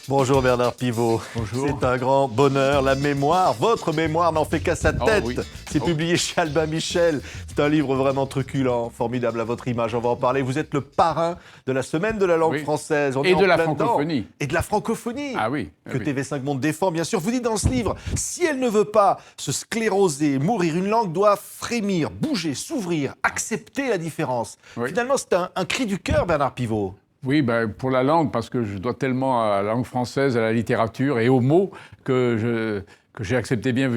Bonjour Bernard Pivot. Bonjour. C'est un grand bonheur. La mémoire, votre mémoire n'en fait qu'à sa tête. Oui. C'est publié chez Albin Michel. C'est un livre vraiment truculent, formidable à votre image. On va en parler. Vous êtes le parrain de la semaine de la langue française. On Et est en de la plein francophonie. dedans. Et de la francophonie. Ah oui. Que TV5 Monde défend, bien sûr. Vous dites dans ce livre, si elle ne veut pas se scléroser, mourir, une langue doit frémir, bouger, s'ouvrir, accepter la différence. Oui. Finalement, c'est un cri du cœur, Bernard Pivot. Oui, pour la langue, parce que je dois tellement à la langue française, à la littérature et aux mots que j'ai accepté bien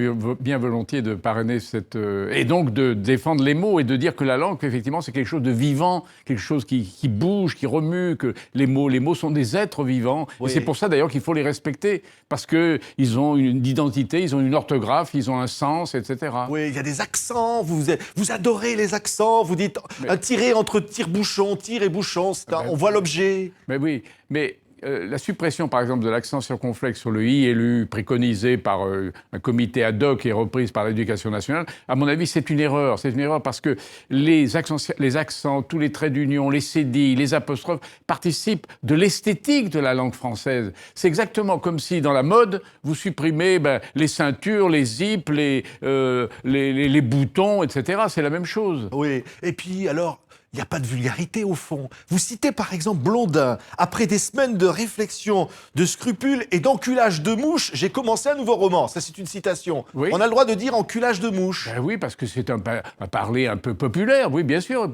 volontiers de parrainer cette... et donc de défendre les mots et de dire que la langue, effectivement, c'est quelque chose de vivant, quelque chose qui bouge, qui remue, que les mots sont des êtres vivants. Oui. Et c'est pour ça, d'ailleurs, qu'il faut les respecter, parce qu'ils ont une identité, ils ont une orthographe, ils ont un sens, etc. Oui, il y a des accents, vous adorez les accents, vous dites un tiré entre tire-bouchon, tire et bouchon, on voit l'objet. Mais oui, mais la suppression, par exemple, de l'accent circonflexe sur le i et l'u, préconisée par un comité ad hoc et reprise par l'Éducation nationale, à mon avis, c'est une erreur. C'est une erreur parce que les accents, tous les traits d'union, les cédilles, les apostrophes participent de l'esthétique de la langue française. C'est exactement comme si, dans la mode, vous supprimez les ceintures, les zips, les boutons, etc. C'est la même chose. Oui, et puis alors... Il n'y a pas de vulgarité au fond. Vous citez par exemple Blondin. Après des semaines de réflexion, de scrupules et d'enculage de mouche, j'ai commencé un nouveau roman. Ça, c'est une citation. Oui. On a le droit de dire enculage de mouche. Oui, parce que c'est un parler un peu populaire, oui, bien sûr.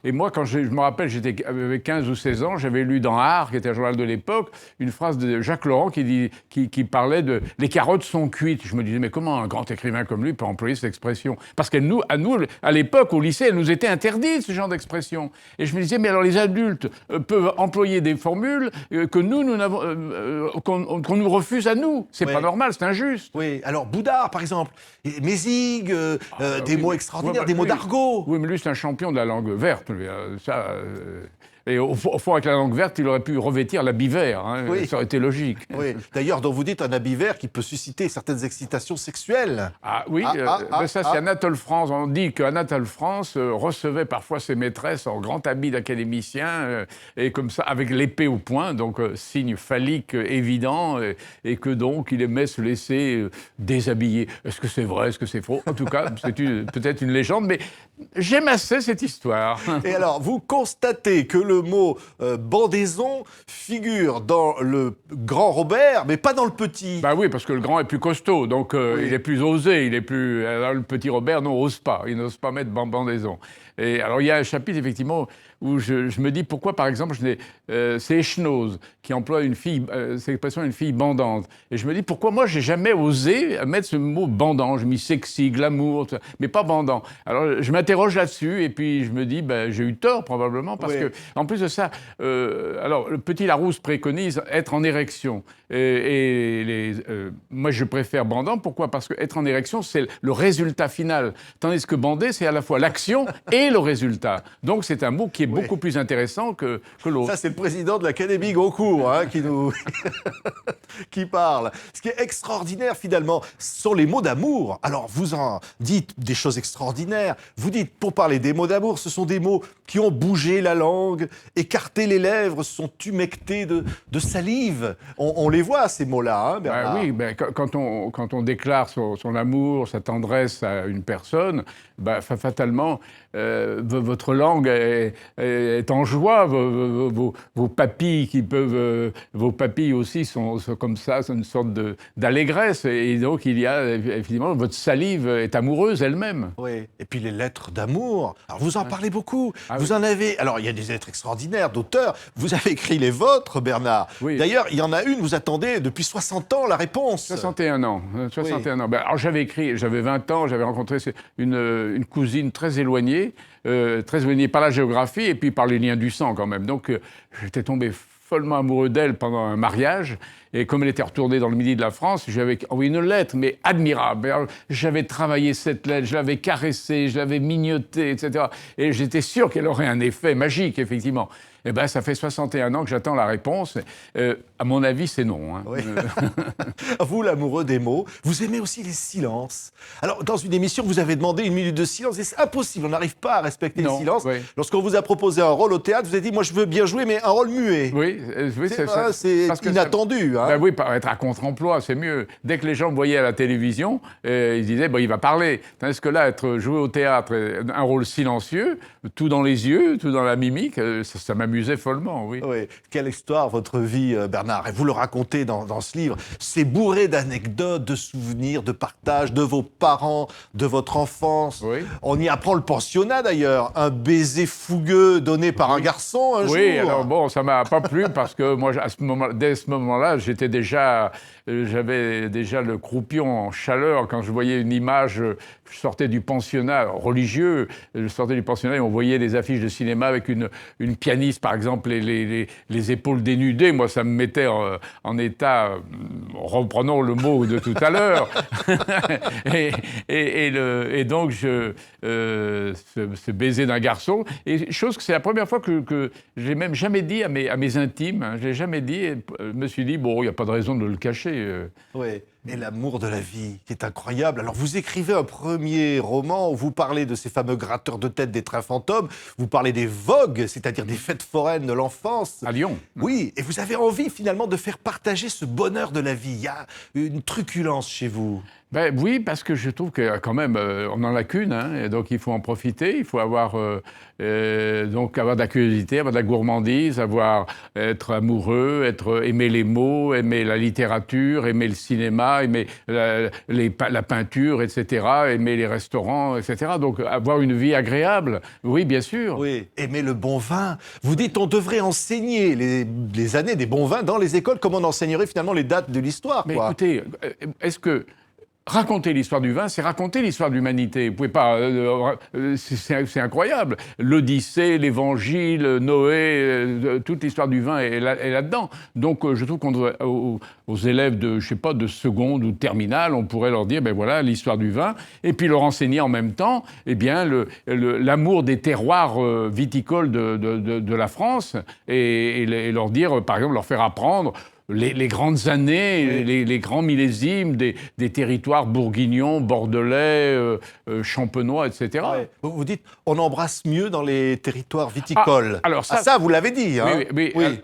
Et moi, quand je me rappelle, j'étais avec 15 ou 16 ans, j'avais lu dans Art, qui était un journal de l'époque, une phrase de Jacques Laurent qui parlait de « les carottes sont cuites ». Je me disais, mais comment un grand écrivain comme lui peut employer cette expression ? Parce qu'à nous, à l'époque, au lycée, elle nous était interdite, ce genre d'expression. Et je me disais, mais alors les adultes peuvent employer des formules que nous n'avons, qu'on nous refuse à nous. C'est pas normal, c'est injuste. Oui, alors Boudard, par exemple, Mézig, des mots extraordinaires, des mots d'argot. Oui, mais lui, c'est un champion de la langue verte. Et au fond, avec la langue verte, il aurait pu revêtir l'habit vert. Oui. Ça aurait été logique. Oui. D'ailleurs, dont vous dites un habit vert qui peut susciter certaines excitations sexuelles. Ah oui, c'est Anatole France. On dit qu'Anatole France recevait parfois ses maîtresses en grand habit d'académicien, et comme ça, avec l'épée au poing, donc signe phallique évident, et que donc il aimait se laisser déshabiller. Est-ce que c'est vrai, est-ce que c'est faux ? En tout cas, c'est peut-être une légende, mais j'aime assez cette histoire. Et alors, vous constatez que le mot bandaison figure dans le grand Robert, mais pas dans le petit. Bah oui, parce que le grand est plus costaud, donc il est plus osé, alors le petit Robert, non, ose pas, il n'ose pas mettre bandaison. Et alors il y a un chapitre, effectivement, où je me dis pourquoi, par exemple, c'est Echenoz qui emploie cette expression, une fille bandante. Et je me dis pourquoi moi, j'ai jamais osé mettre ce mot bandant. Je mis sexy, glamour, mais pas bandant. Alors je m'interroge là-dessus, et puis je me dis, j'ai eu tort probablement, parce que, en plus de ça, alors le petit Larousse préconise être en érection. Moi, je préfère bandant. Pourquoi ? Parce que être en érection, c'est le résultat final. Tandis que bandé, c'est à la fois l'action et le résultat. Donc, c'est un mot qui est beaucoup plus intéressant que l'autre. Ça, c'est le président de l'Académie Goncourt qui parle. Ce qui est extraordinaire, finalement, sont les mots d'amour. Alors, vous en dites des choses extraordinaires. Vous dites, pour parler des mots d'amour, ce sont des mots qui ont bougé la langue, écarté les lèvres, se sont humectés de salive. On les voit, ces mots-là, Bernard. Oui, quand on déclare son amour, sa tendresse à une personne, fatalement, votre langue est en joie. Vos papilles vos papilles aussi sont comme ça, c'est une sorte d'allégresse. Et donc, il y a, évidemment, votre salive est amoureuse elle-même. Oui, et puis les lettres d'amour. Alors, vous en parlez beaucoup. Ah, vous en avez... Alors, il y a des lettres extraordinaires d'auteurs. Vous avez écrit les vôtres, Bernard. Oui. D'ailleurs, il y en a une, vous attendez depuis 60 ans la réponse. 61 ans. 61 ans. Alors, j'avais 20 ans, j'avais rencontré une cousine très éloignée par la géographie et puis par les liens du sang quand même. Donc, j'étais tombé follement amoureux d'elle pendant un mariage. Et comme elle était retournée dans le midi de la France, j'avais envoyé une lettre, mais admirable. Alors, j'avais travaillé cette lettre, je l'avais caressée, je l'avais mignotée, etc. Et j'étais sûr qu'elle aurait un effet magique, effectivement. Eh bien, ça fait 61 ans que j'attends la réponse. À mon avis, c'est non. Oui. Vous, l'amoureux des mots, vous aimez aussi les silences. Alors, dans une émission, vous avez demandé 1 minute de silence, et c'est impossible, on n'arrive pas à respecter le silence. Oui. Lorsqu'on vous a proposé un rôle au théâtre, vous avez dit, moi, je veux bien jouer, mais un rôle muet. Oui, C'est inattendu. hein. Ben oui, être à contre-emploi, c'est mieux. Dès que les gens me voyaient à la télévision, ils disaient, il va parler. Tandis que là, jouer au théâtre, un rôle silencieux, tout dans les yeux, tout dans la mimique, ça m'amusait follement, oui. Oui, quelle histoire, votre vie, Bernard. Et vous le racontez dans ce livre. C'est bourré d'anecdotes, de souvenirs, de partage de vos parents, de votre enfance. Oui. On y apprend le pensionnat, d'ailleurs. Un baiser fougueux donné par un garçon un jour. Oui, alors bon, ça m'a pas plu parce que moi, dès ce moment-là, j'avais déjà le croupion en chaleur quand je voyais une image. Je sortais du pensionnat religieux, je sortais du pensionnat et on voyait des affiches de cinéma avec une pianiste, par exemple, les épaules dénudées. Moi, ça me mettait en état, reprenons le mot de tout à l'heure. et donc, ce baiser d'un garçon, et chose que c'est la première fois que j'ai même jamais dit à mes intimes, hein, je l'ai jamais dit, et je me suis dit, bon, il n'y a pas de raison de le cacher. Oui, et l'amour de la vie, qui est incroyable. Alors, vous écrivez un premier roman où vous parlez de ces fameux gratteurs de tête des trains fantômes, vous parlez des vogues, c'est-à-dire des fêtes foraines de l'enfance. À Lyon. Oui, et vous avez envie finalement de faire partager ce bonheur de la vie. Il y a une truculence chez vous. Ben oui, parce que je trouve que quand même, on n'en a qu'une, hein, et donc il faut en profiter, il faut avoir de la curiosité, avoir de la gourmandise, être amoureux, aimer les mots, aimer la littérature, aimer le cinéma, aimer la peinture, etc., aimer les restaurants, etc. Donc avoir une vie agréable, oui, bien sûr. Oui, aimer le bon vin. Vous dites on devrait enseigner les années des bons vins dans les écoles, comme on enseignerait finalement les dates de l'histoire. Mais quoi. écoutez, est-ce que raconter l'histoire du vin, c'est raconter l'histoire de l'humanité. Vous pouvez pas, c'est incroyable. L'Odyssée, l'Évangile, Noé, toute l'histoire du vin est là-dedans. Donc, je trouve qu'on doit, aux élèves de, je sais pas, de seconde ou de terminale, on pourrait leur dire, ben voilà, l'histoire du vin, et puis leur enseigner en même temps, eh bien, l'amour des terroirs viticoles de la France, et leur dire, par exemple, leur faire apprendre les grandes années, oui. les grands millésimes des territoires bourguignons, bordelais, champenois, etc. Oui. Vous dites, on embrasse mieux dans les territoires viticoles. Alors ça, vous l'avez dit. Hein.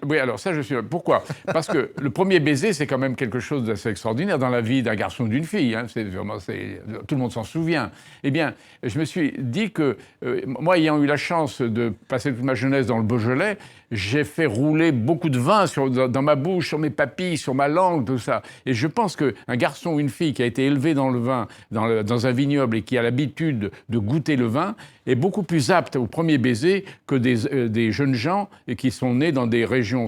Oui, alors ça, je suis... Pourquoi ? Parce que le premier baiser, c'est quand même quelque chose d'assez extraordinaire dans la vie d'un garçon ou d'une fille. Hein. Tout le monde s'en souvient. Eh bien, je me suis dit que, moi, ayant eu la chance de passer toute ma jeunesse dans le Beaujolais, j'ai fait rouler beaucoup de vin dans ma bouche, sur mes papilles, sur ma langue, tout ça. Et je pense qu'un garçon ou une fille qui a été élevé dans le vin, dans un vignoble et qui a l'habitude de goûter le vin, est beaucoup plus apte au premier baiser que des jeunes gens qui sont nés dans des régions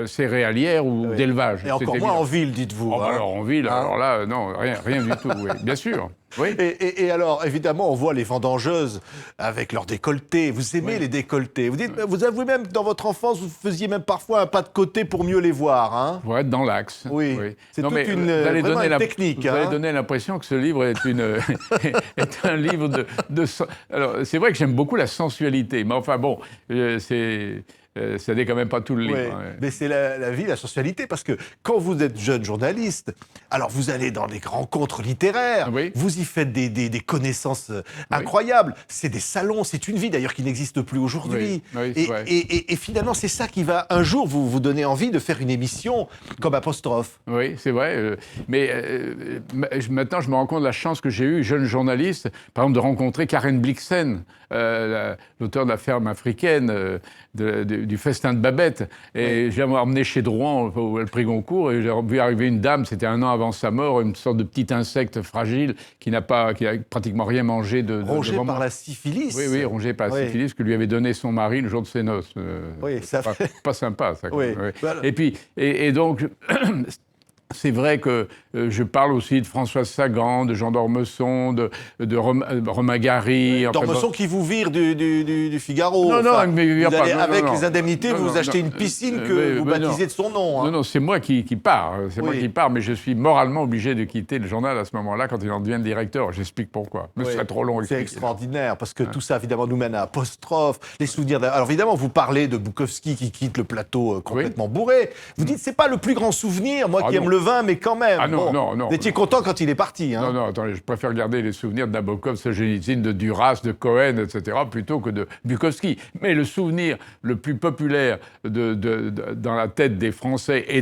céréalières ou d'élevage. Et encore moins en ville, dites-vous. Oh, alors en ville, alors là, non, rien du tout, oui. Bien sûr. Oui. Et alors, évidemment, on voit les vendangeuses avec leurs décolletés. Vous aimez les décolletés. Vous avouez même que dans votre enfance, vous faisiez même parfois un pas de côté pour mieux les voir. Hein, pour être dans l'axe. Oui. C'est toute une technique. Vous allez donner l'impression que ce livre est, est un livre de... Alors, c'est vrai que j'aime beaucoup la sensualité. Mais enfin, bon, ça n'est quand même pas tout le livre. Oui, hein. Mais c'est la vie, la sensualité, parce que quand vous êtes jeune journaliste, alors vous allez dans des rencontres littéraires, vous y faites des connaissances incroyables, c'est des salons, c'est une vie d'ailleurs qui n'existe plus aujourd'hui. Et finalement, c'est ça qui va un jour vous donner envie de faire une émission comme Apostrophe. Oui, c'est vrai. Mais maintenant, je me rends compte de la chance que j'ai eue, jeune journaliste, par exemple, de rencontrer Karen Blixen, l'auteur de La ferme africaine, du festin de Babette. Et j'ai emmené chez Drouan, au prix Goncourt, et j'ai vu arriver une dame, c'était un an avant sa mort, une sorte de petit insecte fragile qui n'a pratiquement rien mangé rongé par la syphilis. Oui, rongé par la syphilis que lui avait donné son mari le jour de ses noces. Pas sympa, ça. Oui. Voilà. Et donc... C'est vrai que je parle aussi de Françoise Sagan, de Jean d'Ormesson, de Romain Gary. D'Ormesson qui vous vire du Figaro. Non, mais il vire pas. Avec les indemnités, vous achetez une piscine que vous baptisez de son nom. Hein. Non, c'est moi qui pars. C'est moi qui pars, mais je suis moralement obligé de quitter le journal à ce moment-là quand il en devient le directeur. J'explique pourquoi. Mais ce serait trop long. C'est extraordinaire, parce que tout ça, évidemment, nous mène à Apostrophe, les souvenirs. Alors, évidemment, vous parlez de Bukowski qui quitte le plateau complètement bourré. Vous dites, c'est pas le plus grand souvenir, moi qui aime le vin, mais quand même. Ah non, non. Vous étiez content quand il est parti. Hein. Non, attendez, je préfère garder les souvenirs de Nabokov, Solzhenitsyn, de Duras, de Cohen, etc., plutôt que de Bukowski. Mais le souvenir le plus populaire dans la tête des Français et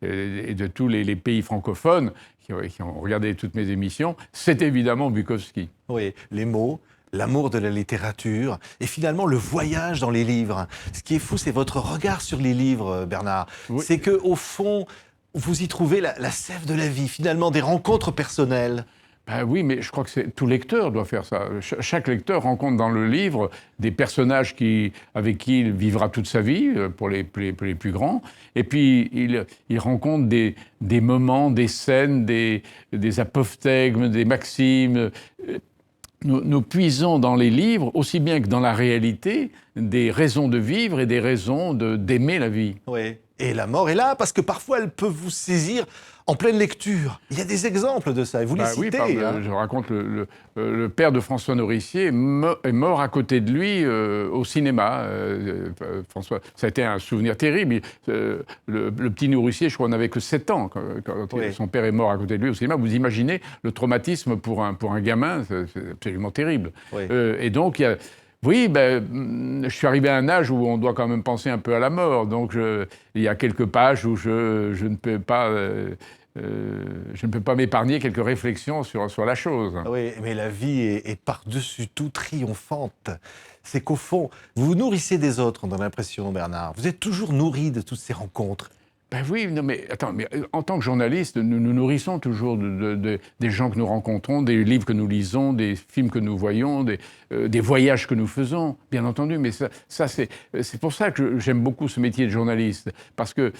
de tous les pays francophones qui ont regardé toutes mes émissions, c'est évidemment Bukowski. Oui, les mots, l'amour de la littérature et finalement le voyage dans les livres. Ce qui est fou, c'est votre regard sur les livres, Bernard. Oui. C'est qu'au fond, vous y trouvez la sève de la vie, finalement des rencontres personnelles. Ben oui, mais je crois que tout lecteur doit faire ça. Chaque lecteur rencontre dans le livre des personnages avec qui il vivra toute sa vie, pour les plus grands. Et puis, il rencontre des moments, des scènes, des apophthegmes, des maximes. Nous puisons dans les livres, aussi bien que dans la réalité, des raisons de vivre et des raisons d'aimer la vie. Oui. Et la mort est là, parce que parfois elle peut vous saisir en pleine lecture. Il y a des exemples de ça, et vous les citez. Oui, je raconte le père de François Nourricier est mort à côté de lui au cinéma. François, ça a été un souvenir terrible. Le petit Nourricier, je crois, n'avait que 7 ans quand son père est mort à côté de lui au cinéma. Vous imaginez le traumatisme pour un gamin, c'est absolument terrible. Oui. Et donc, oui, je suis arrivé à un âge où on doit quand même penser un peu à la mort. Donc, il y a quelques pages où je ne peux pas m'épargner quelques réflexions sur la chose. Oui, mais la vie est par-dessus tout triomphante. C'est qu'au fond, vous vous nourrissez des autres, on a l'impression, Bernard. Vous êtes toujours nourri de toutes ces rencontres. Ben oui, non mais attends, mais en tant que journaliste, nous nous nourrissons toujours des gens que nous rencontrons, des livres que nous lisons, des films que nous voyons, des voyages que nous faisons, bien entendu. Mais ça c'est pour ça que j'aime beaucoup ce métier de journaliste, parce que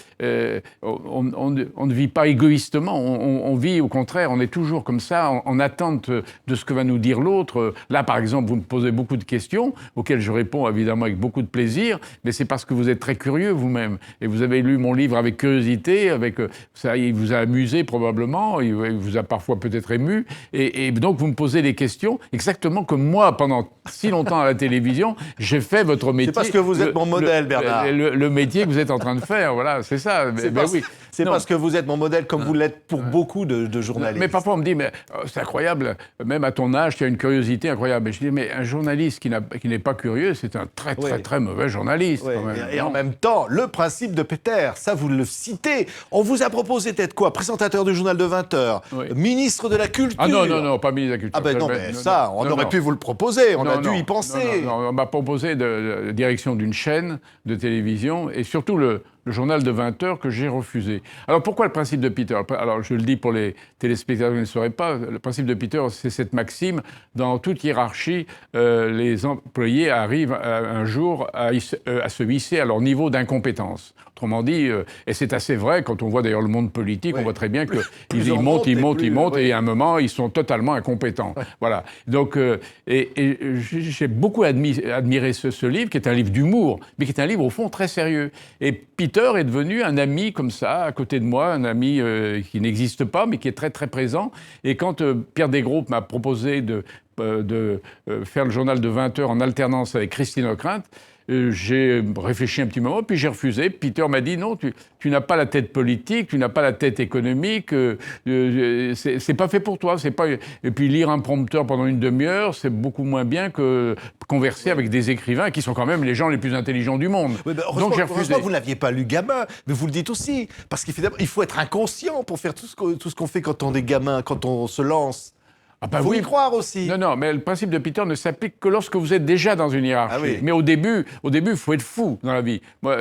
on ne vit pas égoïstement, on vit au contraire, on est toujours comme ça, en attente de ce que va nous dire l'autre. Là, par exemple, vous me posez beaucoup de questions, auxquelles je réponds évidemment avec beaucoup de plaisir, mais c'est parce que vous êtes très curieux vous-même, et vous avez lu mon livre avec curiosité, ça, il vous a amusé probablement, il vous a parfois peut-être ému, et donc vous me posez des questions exactement comme moi, pendant si longtemps à la télévision, j'ai fait votre métier. C'est parce que vous êtes mon modèle, Bernard. Le métier que vous êtes en train de faire, voilà, c'est ça. C'est parce que vous êtes mon modèle, comme vous l'êtes pour beaucoup de journalistes. Mais parfois on me dit, mais c'est incroyable, même à ton âge, tu as une curiosité incroyable. Mais je dis, mais un journaliste qui n'est pas curieux, c'est un très mauvais journaliste. Oui. Quand même. Et en même temps, le principe de Péter, ça vous le citez. On vous a proposé d'être quoi? Présentateur du journal de 20 heures, ministre de la Culture. Ah non, pas ministre de la Culture. Ah ben non, mais ça, on aurait pu vous le proposer, on a dû y penser. Non, on m'a proposé de direction d'une chaîne de télévision, et surtout le journal de 20 heures que j'ai refusé. Alors pourquoi le principe de Peter? Alors je le dis pour les téléspectateurs qui ne le sauraient pas, le principe de Peter, c'est cette maxime: dans toute hiérarchie, les employés arrivent un jour à se hisser à leur niveau d'incompétence. Autrement dit, et c'est assez vrai, quand on voit d'ailleurs le monde politique, on voit très bien qu'ils montent, et à un moment, ils sont totalement incompétents. Voilà. Donc, et j'ai beaucoup admiré ce livre, qui est un livre d'humour, mais qui est un livre, au fond, très sérieux. Et Peter est devenu un ami comme ça, à côté de moi, un ami qui n'existe pas, mais qui est très, très présent. Et quand Pierre Desgroupes m'a proposé de faire le journal de 20 heures en alternance avec Christine Ockrent, j'ai réfléchi un petit moment, puis j'ai refusé. Peter m'a dit non, tu n'as pas la tête politique, tu n'as pas la tête économique, c'est pas fait pour toi. Et puis lire un prompteur pendant une demi-heure, c'est beaucoup moins bien que converser avec des écrivains qui sont quand même les gens les plus intelligents du monde. Oui, donc j'ai refusé. Heureusement que vous ne l'aviez pas lu gamin, mais vous le dites aussi, parce qu'il faut être inconscient pour faire tout ce qu'on fait quand on est gamin, quand on se lance. Il faut y croire aussi. Non, mais le principe de Peter ne s'applique que lorsque vous êtes déjà dans une hiérarchie. Ah oui. Mais au début, il faut être fou dans la vie. Moi,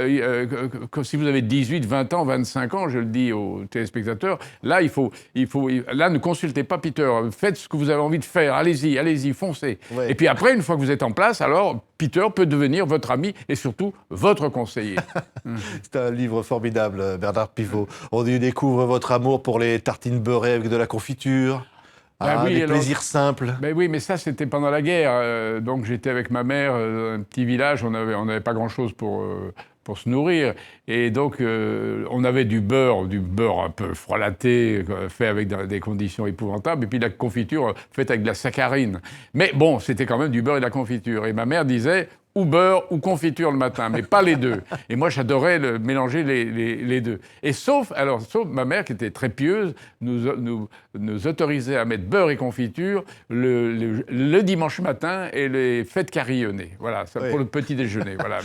si vous avez 18, 20 ans, 25 ans, je le dis aux téléspectateurs, là, là, ne consultez pas Peter. Faites ce que vous avez envie de faire. Allez-y, foncez. Ouais. Et puis après, une fois que vous êtes en place, alors Peter peut devenir votre ami et surtout votre conseiller. C'est un livre formidable, Bernard Pivot. On y découvre votre amour pour les tartines beurrées avec de la confiture. Les plaisirs simples. Ben oui, mais ça, c'était pendant la guerre. Donc, j'étais avec ma mère dans un petit village. On n'avait pas grand-chose pour se nourrir. Et donc, on avait du beurre un peu frelaté, fait avec des conditions épouvantables, et puis de la confiture faite avec de la saccharine. Mais bon, c'était quand même du beurre et de la confiture. Et ma mère disait, ou beurre ou confiture le matin, mais pas les deux. Et moi, j'adorais mélanger les deux. Et sauf ma mère, qui était très pieuse, nous autorisait à mettre beurre et confiture le dimanche matin et les fêtes carillonnées. Voilà, ça, pour le petit déjeuner. Voilà.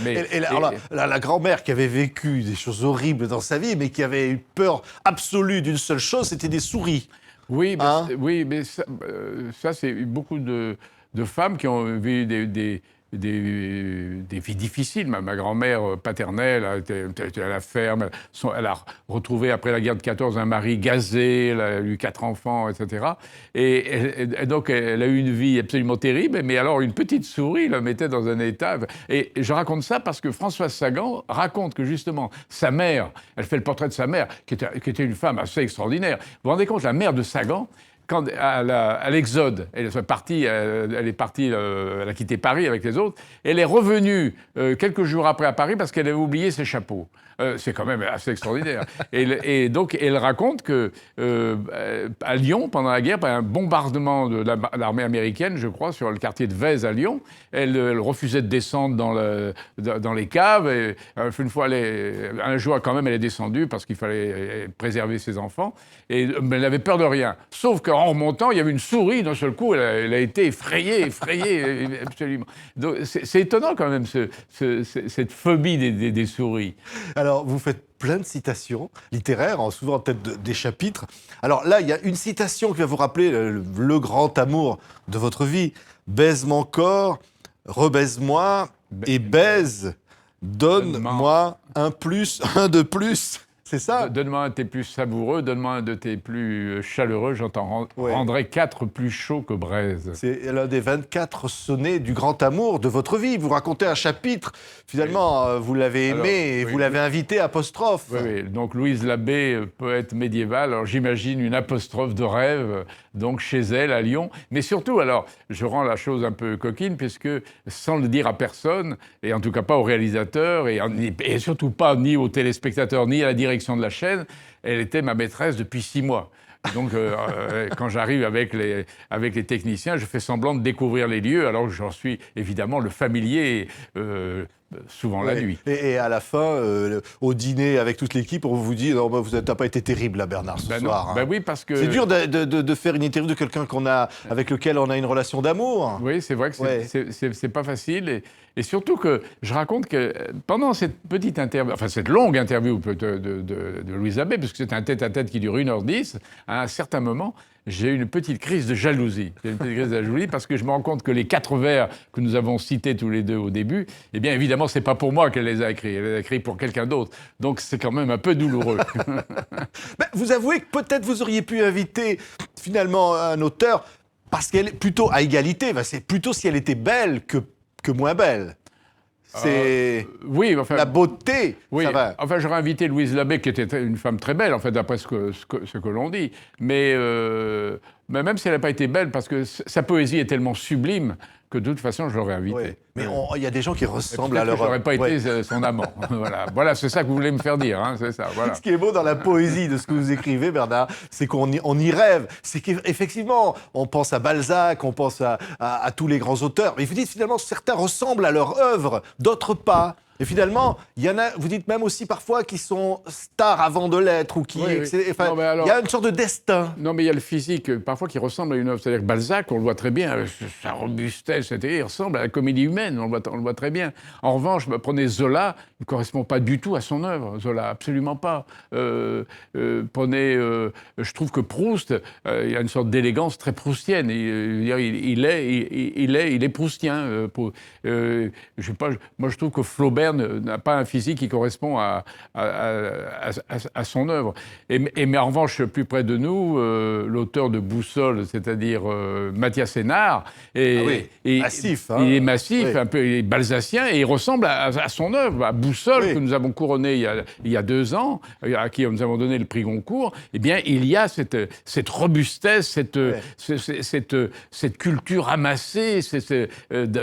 Alors, la grand-mère qui avait vécu des choses horribles dans sa vie, mais qui avait eu peur absolue d'une seule chose, c'était des souris. Oui, mais ça c'est beaucoup de femmes qui ont vécu des vies difficiles. Ma grand-mère paternelle était à la ferme. Elle a retrouvé, après la guerre de 14, un mari gazé. Elle a eu 4 enfants, etc. Et donc, elle a eu une vie absolument terrible. Mais alors, une petite souris la mettait dans un état... Et je raconte ça parce que Françoise Sagan raconte que, justement, sa mère, elle fait le portrait de sa mère, qui était une femme assez extraordinaire. Vous vous rendez compte, la mère de Sagan... Quand à l'Exode, elle a quitté Paris avec les autres, elle est revenue quelques jours après à Paris parce qu'elle avait oublié ses chapeaux. C'est quand même assez extraordinaire. Et donc, elle raconte que à Lyon, pendant la guerre, par un bombardement de l'armée américaine, je crois, sur le quartier de Vèze à Lyon, elle refusait de descendre dans les caves. Et, une fois, un jour, quand même, elle est descendue parce qu'il fallait préserver ses enfants. Mais elle avait peur de rien. Sauf qu'en remontant, il y avait une souris. D'un seul coup, elle a été effrayée, absolument. Donc, c'est étonnant quand même, cette phobie des souris. Alors, vous faites plein de citations littéraires, souvent en tête des chapitres. Alors là, il y a une citation qui va vous rappeler le grand amour de votre vie. « Baise mon corps, rebaise-moi et baise, donne-moi un de plus ». C'est ça? Donne-moi un de tes plus savoureux, donne-moi un de tes plus chaleureux, j'en rendrai 4 plus chauds que braise. C'est l'un des 24 sonnets du grand amour de votre vie. Vous racontez un chapitre, finalement, vous l'avez aimé et vous l'avez invité apostrophe. Oui. Donc Louise Labbé, poète médiévale, alors j'imagine une apostrophe de rêve, donc chez elle à Lyon. Mais surtout, alors, je rends la chose un peu coquine, puisque sans le dire à personne, et en tout cas pas au réalisateur, et surtout pas ni aux téléspectateurs, ni à la direction de la chaîne, elle était ma maîtresse depuis 6 mois. Donc, quand j'arrive avec les techniciens, je fais semblant de découvrir les lieux, alors que j'en suis évidemment le familier, souvent la nuit. Et à la fin, au dîner avec toute l'équipe, on vous dit « Non, vous n'avez pas été terrible, là, Bernard, ce soir. » Oui, parce que... C'est dur de faire une interview de quelqu'un avec lequel on a une relation d'amour. Oui, c'est vrai que c'est pas facile. Et surtout que je raconte que pendant cette petite interview, enfin cette longue interview de Louise Labbé, parce que c'est un tête-à-tête qui dure 1h10, à un certain moment, j'ai eu une petite crise de jalousie. Parce que je me rends compte que les 4 vers que nous avons cités tous les deux au début, eh bien évidemment, c'est pas pour moi qu'elle les a écrits. Elle les a écrits pour quelqu'un d'autre. Donc c'est quand même un peu douloureux. Vous avouez que peut-être vous auriez pu inviter finalement un auteur parce qu'elle est plutôt à égalité. C'est plutôt si elle était belle que moins belle. C'est la beauté, ça va. Enfin, j'aurais invité Louise Labbé, qui était une femme très belle, en fait, d'après ce que l'on dit. Mais même si elle n'a pas été belle, parce que sa poésie est tellement sublime que de toute façon, je l'aurais invitée. Oui. Mais il y a des gens qui ressemblent à leur... Je n'aurais pas été son amant. Voilà, c'est ça que vous voulez me faire dire. Hein, c'est ça, voilà. Ce qui est beau dans la poésie de ce que vous écrivez, Bernard, c'est qu'on y rêve. C'est qu'effectivement, on pense à Balzac, on pense à tous les grands auteurs. Mais vous dites finalement, certains ressemblent à leur œuvre, d'autres pas. Et finalement, il y en a, vous dites même aussi parfois, qui sont stars avant de l'être, ou qui... Enfin, il y a une sorte de destin. Non, mais il y a le physique, parfois, qui ressemble à une œuvre. C'est-à-dire que Balzac, on le voit très bien, sa robustesse, il ressemble à la comédie humaine, on le voit très bien. En revanche, prenez Zola, il ne correspond pas du tout à son œuvre, Zola, absolument pas. Prenez, je trouve que Proust, il a une sorte d'élégance très proustienne. Il est proustien. Je sais pas, moi, je trouve que Flaubert n'a pas un physique qui correspond à son œuvre. Mais en revanche, plus près de nous, l'auteur de Boussole, c'est-à-dire Mathias Sénard, massif, hein. Il est massif, un peu, il est balzacien, et il ressemble à son œuvre, à Boussole, que nous avons couronné il y a 2 ans, à qui nous avons donné le prix Goncourt. Eh bien, il y a cette robustesse, cette culture amassée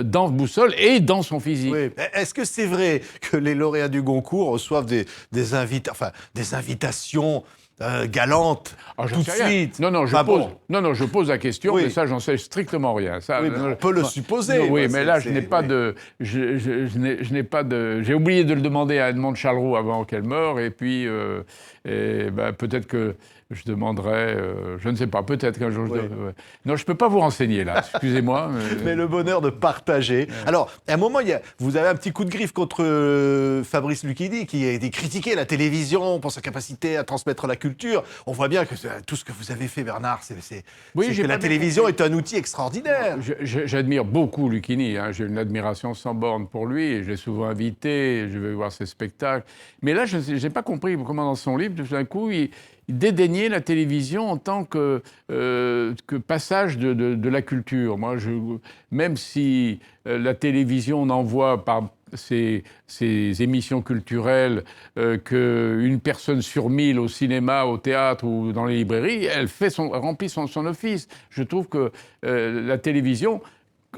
dans Boussole et dans son physique. Oui. Est-ce que c'est vrai que les lauréats du Goncourt reçoivent des invitations galante, tout de suite. Non, je pose la question, Oui. mais ça, j'en sais strictement rien. Ça, Oui, mais on peut le supposer. Non, oui, Ouais, mais là, je n'ai pas de... Je n'ai pas de... J'ai oublié de le demander à Edmond de Charleroux avant qu'elle meure, et puis peut-être que je demanderai... je ne sais pas, peut-être qu'un jour... Oui. Non, je ne peux pas vous renseigner, là, excusez-moi. Mais le bonheur de partager. Alors, à un moment, vous avez un petit coup de griffe contre Fabrice Lucchini, qui a été critiqué la télévision pour sa capacité à transmettre la culture. On voit bien que tout ce que vous avez fait, Bernard, c'est que la télévision est un outil extraordinaire. J'admire beaucoup Lucchini, hein. J'ai une admiration sans borne pour lui, et je l'ai souvent invité, je vais voir ses spectacles. Mais là, je n'ai pas compris comment dans son livre, tout d'un coup, il dédaignait la télévision en tant que passage de la culture. Moi, même si la télévision n'envoie par ces émissions culturelles qu'une personne sur 1000 au cinéma, au théâtre ou dans les librairies, elle remplit son office. Je trouve que la télévision...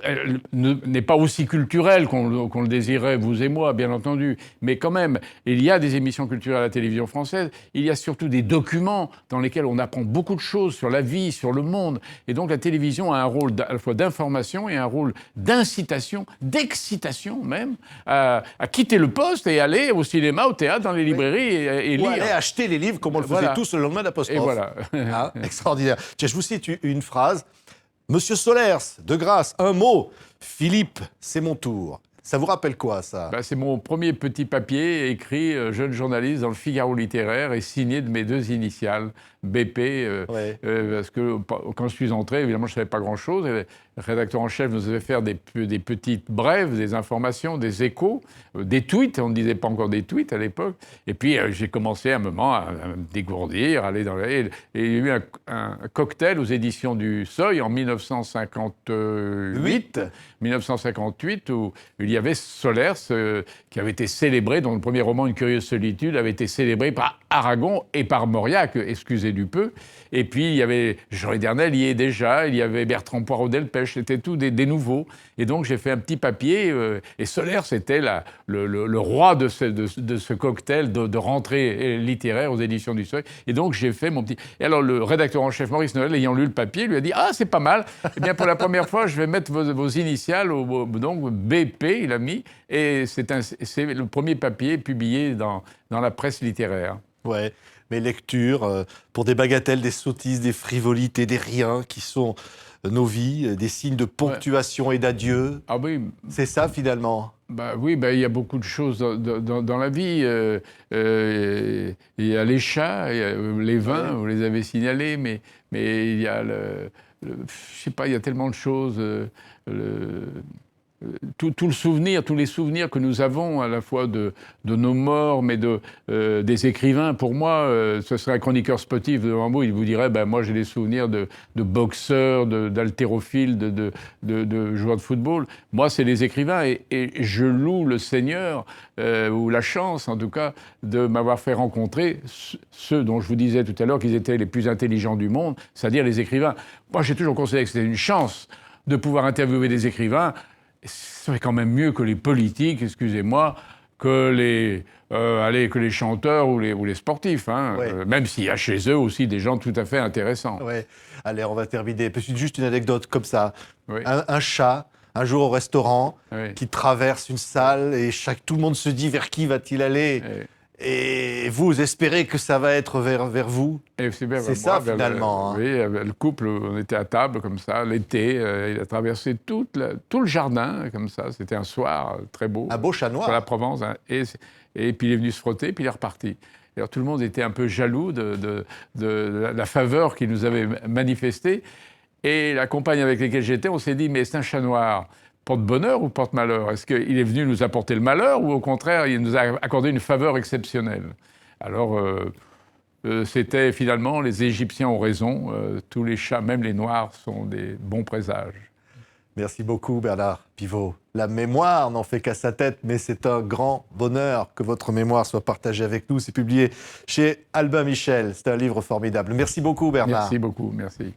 elle n'est pas aussi culturelle qu'on le désirait, vous et moi, bien entendu. Mais quand même, il y a des émissions culturelles à la télévision française. Il y a surtout des documents dans lesquels on apprend beaucoup de choses sur la vie, sur le monde. Et donc la télévision a un rôle à la fois d'information et un rôle d'incitation, d'excitation même, à quitter le poste et aller au cinéma, au théâtre, dans les librairies et lire. Ou aller acheter les livres comme on le faisait tous le lendemain d'apostrophe. Et voilà. Ah, extraordinaire. Tiens, je vous cite une phrase. Monsieur Solers, de grâce, un mot. Philippe, c'est mon tour. Ça vous rappelle quoi, ça? C'est mon premier petit papier écrit jeune journaliste dans le Figaro littéraire et signé de mes 2 initiales, BP. Parce que quand je suis entré, évidemment, je ne savais pas grand-chose. Et le rédacteur en chef nous avait fait des petites brèves, des informations, des échos, des tweets. On ne disait pas encore des tweets à l'époque. Et puis, j'ai commencé à me dégourdir, aller dans et il y a eu un cocktail aux éditions du Seuil en 1958, où il y avait Solers qui avait été célébré, dont le premier roman, Une curieuse solitude, avait été célébré par Aragon et par Mauriac, excusez du peu. Et puis, il y avait Jean Dernelier déjà, il y avait Bertrand Poirot-Delpech, c'était tout des nouveaux. Et donc, j'ai fait un petit papier, et Solers était le roi de ce cocktail de rentrée littéraire aux éditions du Seuil. Et donc, j'ai fait mon petit... Et alors, le rédacteur en chef, Maurice Noël, ayant lu le papier, lui a dit « Ah, c'est pas mal. Eh bien, pour la première fois, je vais mettre vos initiales, donc BP, il a mis, et c'est le premier papier publié dans la presse littéraire. » Ouais, mes lectures, pour des bagatelles, des sottises, des frivolités, des riens qui sont nos vies, des signes de ponctuation et d'adieu. Ah oui. C'est ça, finalement. Oui, il y a beaucoup de choses dans la vie. Il y a les chats, il y a les vins, vous les avez signalés, mais il y a je sais pas, il y a tellement de choses. Tout le souvenir, tous les souvenirs que nous avons à la fois de nos morts, mais des écrivains. Pour moi, ce serait un chroniqueur sportif devant vous, il vous dirait moi j'ai des souvenirs de boxeurs, d'haltérophiles, de joueurs de football. Moi, c'est les écrivains et je loue le Seigneur, ou la chance en tout cas, de m'avoir fait rencontrer ceux dont je vous disais tout à l'heure qu'ils étaient les plus intelligents du monde, c'est-à-dire les écrivains. Moi, j'ai toujours considéré que c'était une chance de pouvoir interviewer des écrivains. Ce serait quand même mieux que les politiques, excusez-moi, que les chanteurs ou les sportifs, hein. Même s'il y a chez eux aussi des gens tout à fait intéressants. Ouais. Allez, on va terminer. Juste une anecdote comme ça. Oui. Un chat, un jour au restaurant, qui traverse une salle et tout le monde se dit vers qui va-t-il aller. Et vous espérez que ça va être vers vous. C'est ça, finalement. Oui, le couple, on était à table comme ça, l'été, il a traversé tout le jardin, comme ça. C'était un soir très beau. Un beau chat noir. Sur la Provence. Hein, et puis il est venu se frotter, puis il est reparti. Alors tout le monde était un peu jaloux de la faveur qu'il nous avait manifestée. Et la compagne avec laquelle j'étais, on s'est dit, mais c'est un chat noir. Porte-bonheur ou porte-malheur? Est-ce qu'il est venu nous apporter le malheur ou au contraire, il nous a accordé une faveur exceptionnelle? Alors, c'était finalement, les Égyptiens ont raison, tous les chats, même les noirs, sont des bons présages. Merci beaucoup Bernard Pivot. La mémoire n'en fait qu'à sa tête, mais c'est un grand bonheur que votre mémoire soit partagée avec nous. C'est publié chez Albin Michel. C'est un livre formidable. Merci beaucoup Bernard. Merci beaucoup, merci.